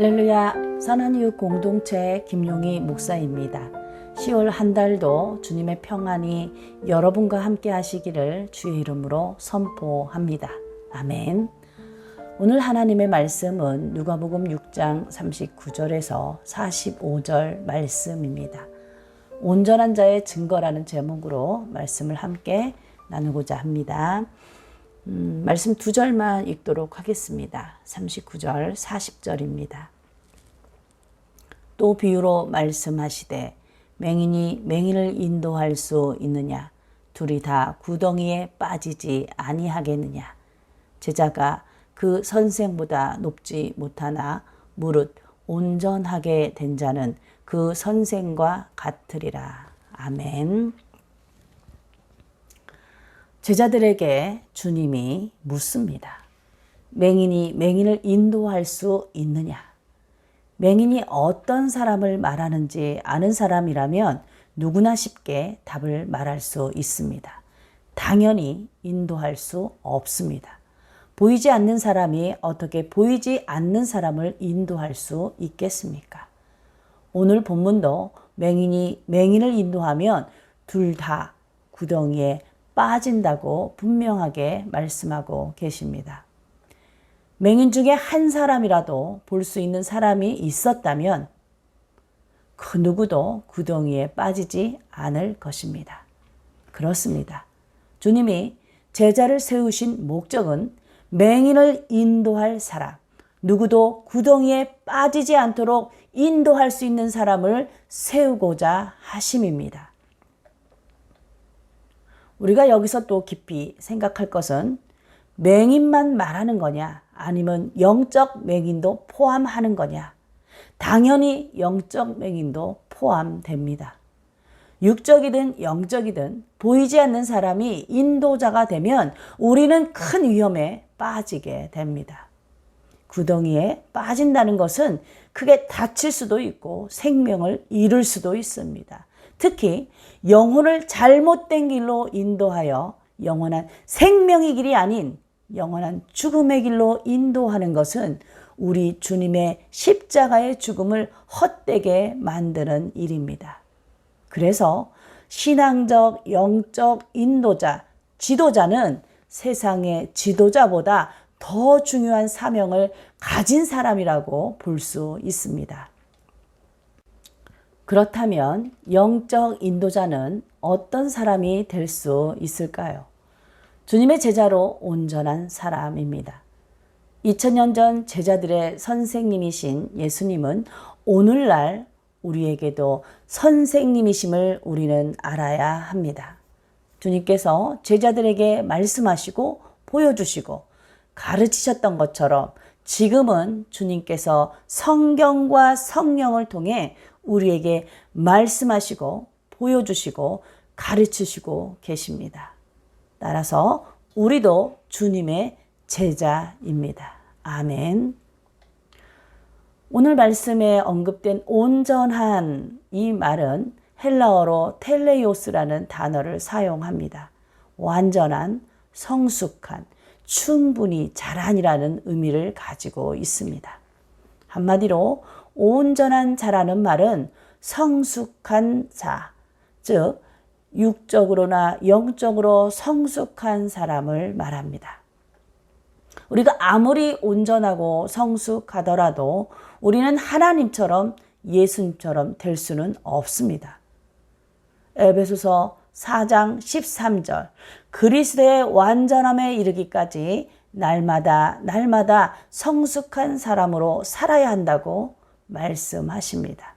할렐루야, 선한이웃 공동체 김용희 목사입니다. 10월 한 달도 주님의 평안이 여러분과 함께 하시기를 주의 이름으로 선포합니다. 아멘. 오늘 하나님의 말씀은 누가복음 6장 39절에서 45절 말씀입니다. 온전한 자의 증거라는 제목으로 말씀을 함께 나누고자 합니다. 말씀 두 절만 읽도록 하겠습니다. 39절, 40절입니다. 또 비유로 말씀하시되 맹인이 맹인을 인도할 수 있느냐? 둘이 다 구덩이에 빠지지 아니하겠느냐? 제자가 그 선생보다 높지 못하나 무릇 온전하게 된 자는 그 선생과 같으리라. 아멘. 제자들에게 주님이 묻습니다. 맹인이 맹인을 인도할 수 있느냐? 맹인이 어떤 사람을 말하는지 아는 사람이라면 누구나 쉽게 답을 말할 수 있습니다. 당연히 인도할 수 없습니다. 보이지 않는 사람이 어떻게 보이지 않는 사람을 인도할 수 있겠습니까? 오늘 본문도 맹인이 맹인을 인도하면 둘 다 구덩이에 빠진다고 분명하게 말씀하고 계십니다. 맹인 중에 한 사람이라도 볼 수 있는 사람이 있었다면 그 누구도 구덩이에 빠지지 않을 것입니다. 그렇습니다. 주님이 제자를 세우신 목적은 맹인을 인도할 사람, 누구도 구덩이에 빠지지 않도록 인도할 수 있는 사람을 세우고자 하심입니다. 우리가 여기서 또 깊이 생각할 것은 맹인만 말하는 거냐, 아니면 영적 맹인도 포함하는 거냐. 당연히 영적 맹인도 포함됩니다. 육적이든 영적이든 보이지 않는 사람이 인도자가 되면 우리는 큰 위험에 빠지게 됩니다. 구덩이에 빠진다는 것은 크게 다칠 수도 있고 생명을 잃을 수도 있습니다. 특히 영혼을 잘못된 길로 인도하여 영원한 생명의 길이 아닌 영원한 죽음의 길로 인도하는 것은 우리 주님의 십자가의 죽음을 헛되게 만드는 일입니다. 그래서 신앙적, 영적 인도자, 지도자는 세상의 지도자보다 더 중요한 사명을 가진 사람이라고 볼 수 있습니다. 그렇다면 영적 인도자는 어떤 사람이 될 수 있을까요? 주님의 제자로 온전한 사람입니다. 2000년 전 제자들의 선생님이신 예수님은 오늘날 우리에게도 선생님이심을 우리는 알아야 합니다. 주님께서 제자들에게 말씀하시고 보여주시고 가르치셨던 것처럼 지금은 주님께서 성경과 성령을 통해 우리에게 말씀하시고 보여주시고 가르치시고 계십니다. 따라서 우리도 주님의 제자입니다. 아멘. 오늘 말씀에 언급된 온전한 이 말은 헬라어로 텔레이오스라는 단어를 사용합니다. 완전한, 성숙한, 충분히 자란이라는 의미를 가지고 있습니다. 한마디로 온전한 자라는 말은 성숙한 자, 즉 육적으로나 영적으로 성숙한 사람을 말합니다. 우리가 아무리 온전하고 성숙하더라도 우리는 하나님처럼 예수님처럼 될 수는 없습니다. 에베소서 4장 13절 그리스도의 완전함에 이르기까지 날마다 성숙한 사람으로 살아야 한다고 말씀하십니다.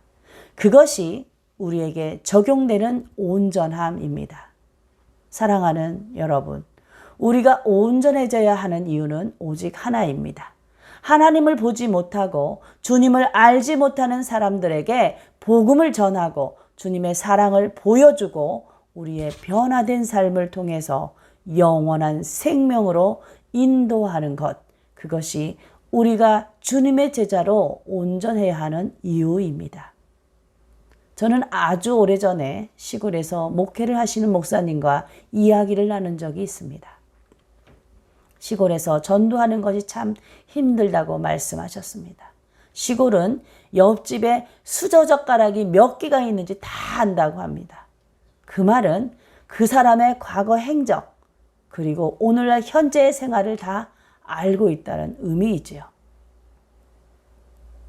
그것이 우리에게 적용되는 온전함입니다. 사랑하는 여러분, 우리가 온전해져야 하는 이유는 오직 하나입니다. 하나님을 보지 못하고 주님을 알지 못하는 사람들에게 복음을 전하고 주님의 사랑을 보여주고 우리의 변화된 삶을 통해서 영원한 생명으로 인도하는 것, 그것이 우리가 주님의 제자로 온전해야 하는 이유입니다. 저는 아주 오래전에 시골에서 목회를 하시는 목사님과 이야기를 나눈 적이 있습니다. 시골에서 전도하는 것이 참 힘들다고 말씀하셨습니다. 시골은 옆집에 수저젓가락이 몇 개가 있는지 다 안다고 합니다. 그 말은 그 사람의 과거 행적, 그리고 오늘날 현재의 생활을 다 알고 있다는 의미이지요.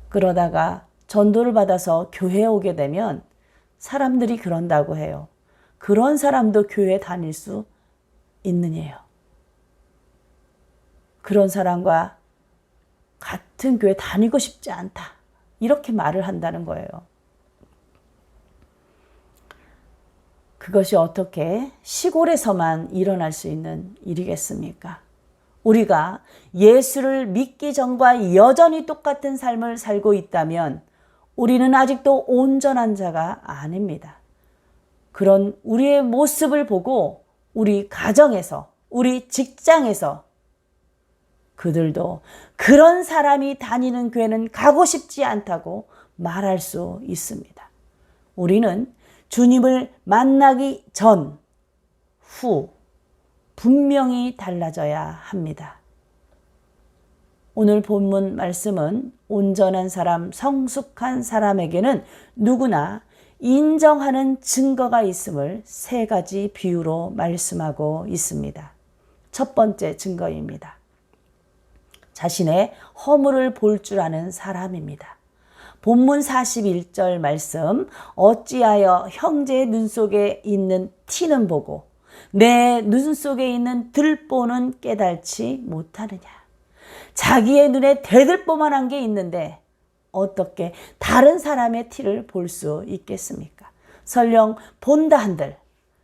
그러다가 전도를 받아서 교회에 오게 되면 사람들이 그런다고 해요. 그런 사람도 교회에 다닐 수 있느냐요. 그런 사람과 같은 교회 다니고 싶지 않다. 이렇게 말을 한다는 거예요. 그것이 어떻게 시골에서만 일어날 수 있는 일이겠습니까? 우리가 예수를 믿기 전과 여전히 똑같은 삶을 살고 있다면 우리는 아직도 온전한 자가 아닙니다. 그런 우리의 모습을 보고 우리 가정에서, 우리 직장에서 그들도 그런 사람이 다니는 교회는 가고 싶지 않다고 말할 수 있습니다. 우리는 주님을 만나기 전, 후 분명히 달라져야 합니다. 오늘 본문 말씀은 온전한 사람, 성숙한 사람에게는 누구나 인정하는 증거가 있음을 세 가지 비유로 말씀하고 있습니다. 첫 번째 증거입니다. 자신의 허물을 볼 줄 아는 사람입니다. 본문 41절 말씀, 어찌하여 형제의 눈 속에 있는 티는 보고 내 눈 속에 있는 들보는 깨달지 못하느냐. 자기의 눈에 대들보만한 게 있는데 어떻게 다른 사람의 티를 볼 수 있겠습니까? 설령 본다 한들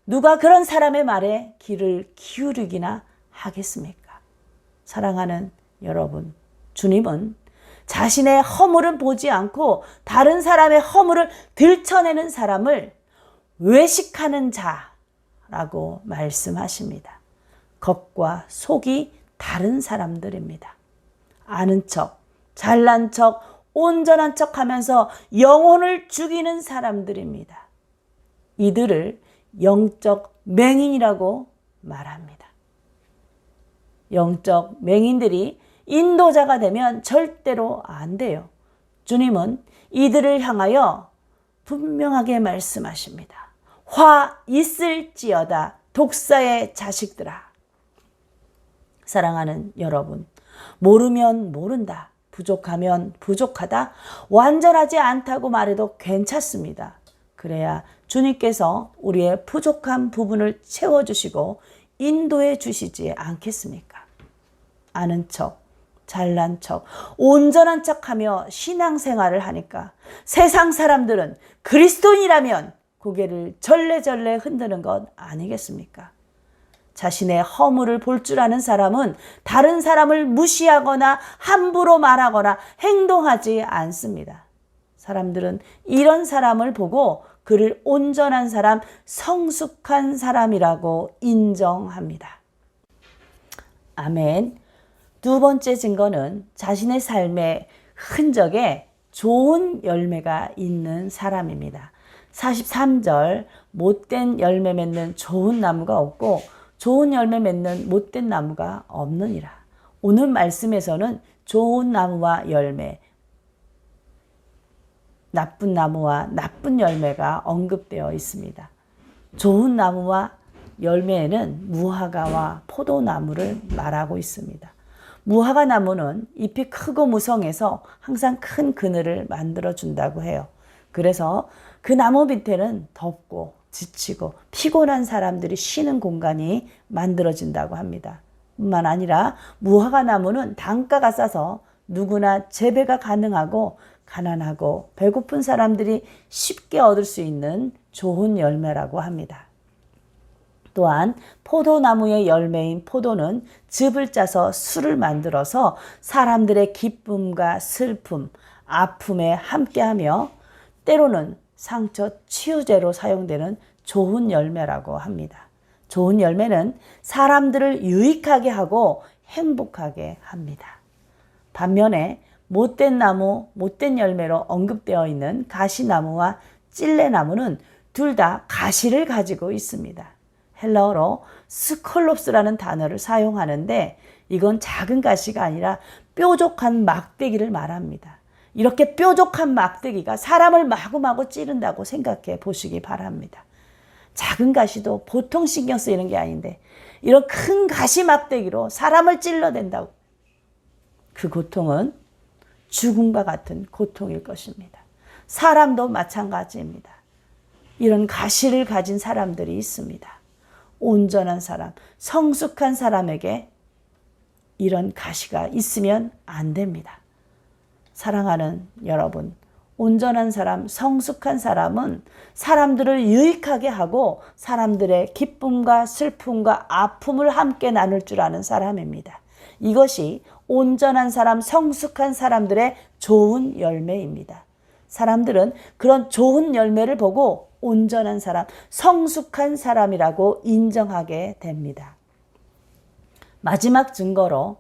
누가 그런 사람의 말에 귀를 기울이기나 하겠습니까? 사랑하는 여러분, 주님은 자신의 허물은 보지 않고 다른 사람의 허물을 들춰내는 사람을 외식하는 자라고 말씀하십니다. 겉과 속이 다른 사람들입니다. 아는 척, 잘난 척, 온전한 척 하면서 영혼을 죽이는 사람들입니다. 이들을 영적 맹인이라고 말합니다. 영적 맹인들이 인도자가 되면 절대로 안 돼요. 주님은 이들을 향하여 분명하게 말씀하십니다. 화 있을지어다 독사의 자식들아. 사랑하는 여러분, 모르면 모른다, 부족하면 부족하다, 완전하지 않다고 말해도 괜찮습니다. 그래야 주님께서 우리의 부족한 부분을 채워주시고 인도해 주시지 않겠습니까? 아는 척, 잘난 척, 온전한 척하며 신앙생활을 하니까 세상 사람들은 그리스도인이라면 고개를 절레절레 흔드는 것 아니겠습니까? 자신의 허물을 볼 줄 아는 사람은 다른 사람을 무시하거나 함부로 말하거나 행동하지 않습니다. 사람들은 이런 사람을 보고 그를 온전한 사람, 성숙한 사람이라고 인정합니다. 아멘. 두 번째 증거는 자신의 삶의 흔적에 좋은 열매가 있는 사람입니다. 43절, 못된 열매 맺는 좋은 나무가 없고 좋은 열매 맺는 못된 나무가 없느니라. 오늘 말씀에서는 좋은 나무와 열매, 나쁜 나무와 나쁜 열매가 언급되어 있습니다. 좋은 나무와 열매에는 무화과와 포도나무를 말하고 있습니다. 무화과 나무는 잎이 크고 무성해서 항상 큰 그늘을 만들어 준다고 해요. 그래서 그 나무 밑에는 덥고 지치고 피곤한 사람들이 쉬는 공간이 만들어진다고 합니다. 뿐만 아니라 무화과 나무는 단가가 싸서 누구나 재배가 가능하고 가난하고 배고픈 사람들이 쉽게 얻을 수 있는 좋은 열매라고 합니다. 또한 포도나무의 열매인 포도는 즙을 짜서 술을 만들어서 사람들의 기쁨과 슬픔, 아픔에 함께하며 때로는 상처 치유제로 사용되는 좋은 열매라고 합니다. 좋은 열매는 사람들을 유익하게 하고 행복하게 합니다. 반면에 못된 나무, 못된 열매로 언급되어 있는 가시나무와 찔레나무는 둘 다 가시를 가지고 있습니다. 헬라어로 스콜롭스라는 단어를 사용하는데 이건 작은 가시가 아니라 뾰족한 막대기를 말합니다. 이렇게 뾰족한 막대기가 사람을 마구마구 찌른다고 생각해 보시기 바랍니다. 작은 가시도 보통 신경 쓰이는 게 아닌데 이런 큰 가시 막대기로 사람을 찔러댄다고. 그 고통은 죽음과 같은 고통일 것입니다. 사람도 마찬가지입니다. 이런 가시를 가진 사람들이 있습니다. 온전한 사람, 성숙한 사람에게 이런 가시가 있으면 안 됩니다. 사랑하는 여러분, 온전한 사람, 성숙한 사람은 사람들을 유익하게 하고 사람들의 기쁨과 슬픔과 아픔을 함께 나눌 줄 아는 사람입니다. 이것이 온전한 사람, 성숙한 사람들의 좋은 열매입니다. 사람들은 그런 좋은 열매를 보고 온전한 사람, 성숙한 사람이라고 인정하게 됩니다. 마지막 증거로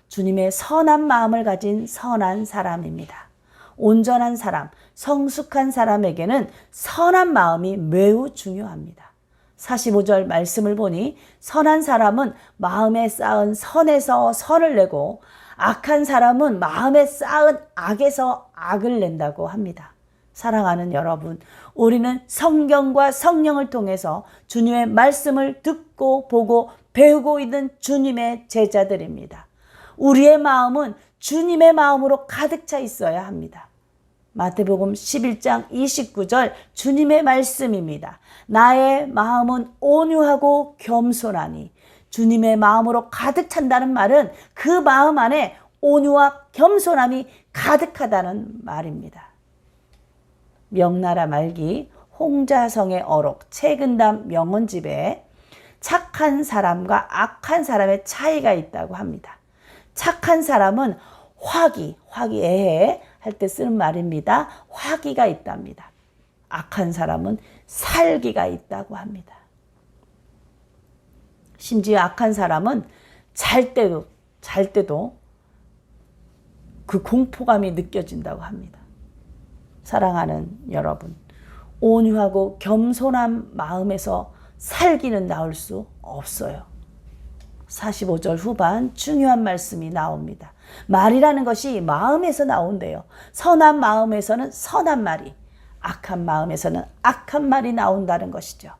주님의 선한 마음을 가진 선한 사람입니다. 온전한 사람, 성숙한 사람에게는 선한 마음이 매우 중요합니다. 45절 말씀을 보니 선한 사람은 마음에 쌓은 선에서 선을 내고 악한 사람은 마음에 쌓은 악에서 악을 낸다고 합니다. 사랑하는 여러분, 우리는 성경과 성령을 통해서 주님의 말씀을 듣고 보고 배우고 있는 주님의 제자들입니다. 우리의 마음은 주님의 마음으로 가득 차 있어야 합니다. 마태복음 11장 29절 주님의 말씀입니다. 나의 마음은 온유하고 겸손하니. 주님의 마음으로 가득 찬다는 말은 그 마음 안에 온유와 겸손함이 가득하다는 말입니다. 명나라 말기 홍자성의 어록 최근담 명언집에 착한 사람과 악한 사람의 차이가 있다고 합니다. 착한 사람은 화기애애 할 때 쓰는 말입니다. 화기가 있답니다. 악한 사람은 살기가 있다고 합니다. 심지어 악한 사람은 잘 때도 그 공포감이 느껴진다고 합니다. 사랑하는 여러분, 온유하고 겸손한 마음에서 살기는 나올 수 없어요. 45절 후반 중요한 말씀이 나옵니다. 말이라는 것이 마음에서 나온대요. 선한 마음에서는 선한 말이, 악한 마음에서는 악한 말이 나온다는 것이죠.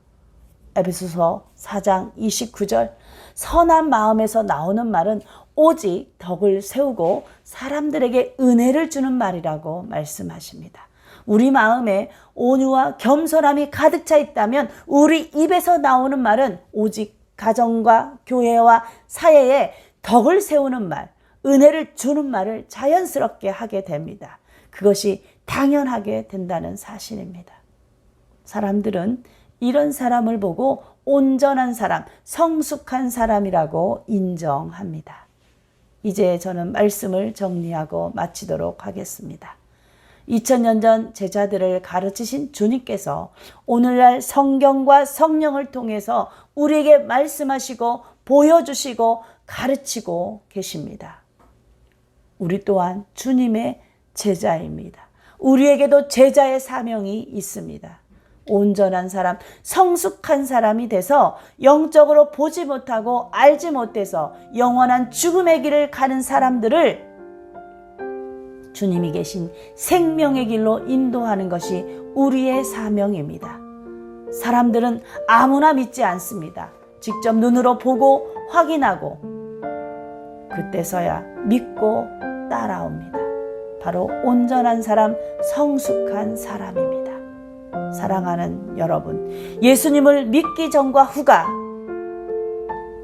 에베소서 4장 29절 선한 마음에서 나오는 말은 오직 덕을 세우고 사람들에게 은혜를 주는 말이라고 말씀하십니다. 우리 마음에 온유와 겸손함이 가득 차 있다면 우리 입에서 나오는 말은 오직 가정과 교회와 사회에 덕을 세우는 말, 은혜를 주는 말을 자연스럽게 하게 됩니다. 그것이 당연하게 된다는 사실입니다. 사람들은 이런 사람을 보고 온전한 사람, 성숙한 사람이라고 인정합니다. 이제 저는 말씀을 정리하고 마치도록 하겠습니다. 2000년 전 제자들을 가르치신 주님께서 오늘날 성경과 성령을 통해서 우리에게 말씀하시고 보여주시고 가르치고 계십니다. 우리 또한 주님의 제자입니다. 우리에게도 제자의 사명이 있습니다. 온전한 사람, 성숙한 사람이 돼서 영적으로 보지 못하고 알지 못해서 영원한 죽음의 길을 가는 사람들을 주님이 계신 생명의 길로 인도하는 것이 우리의 사명입니다. 사람들은 아무나 믿지 않습니다. 직접 눈으로 보고 확인하고 그때서야 믿고 따라옵니다. 바로 온전한 사람, 성숙한 사람입니다. 사랑하는 여러분, 예수님을 믿기 전과 후가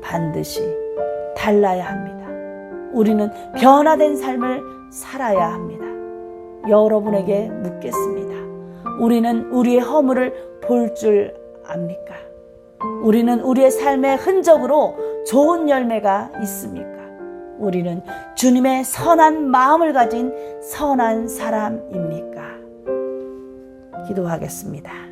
반드시 달라야 합니다. 우리는 변화된 삶을 살아야 합니다. 여러분에게 묻겠습니다. 우리는 우리의 허물을 볼 줄 압니까? 우리는 우리의 삶의 흔적으로 좋은 열매가 있습니까? 우리는 주님의 선한 마음을 가진 선한 사람입니까? 기도하겠습니다.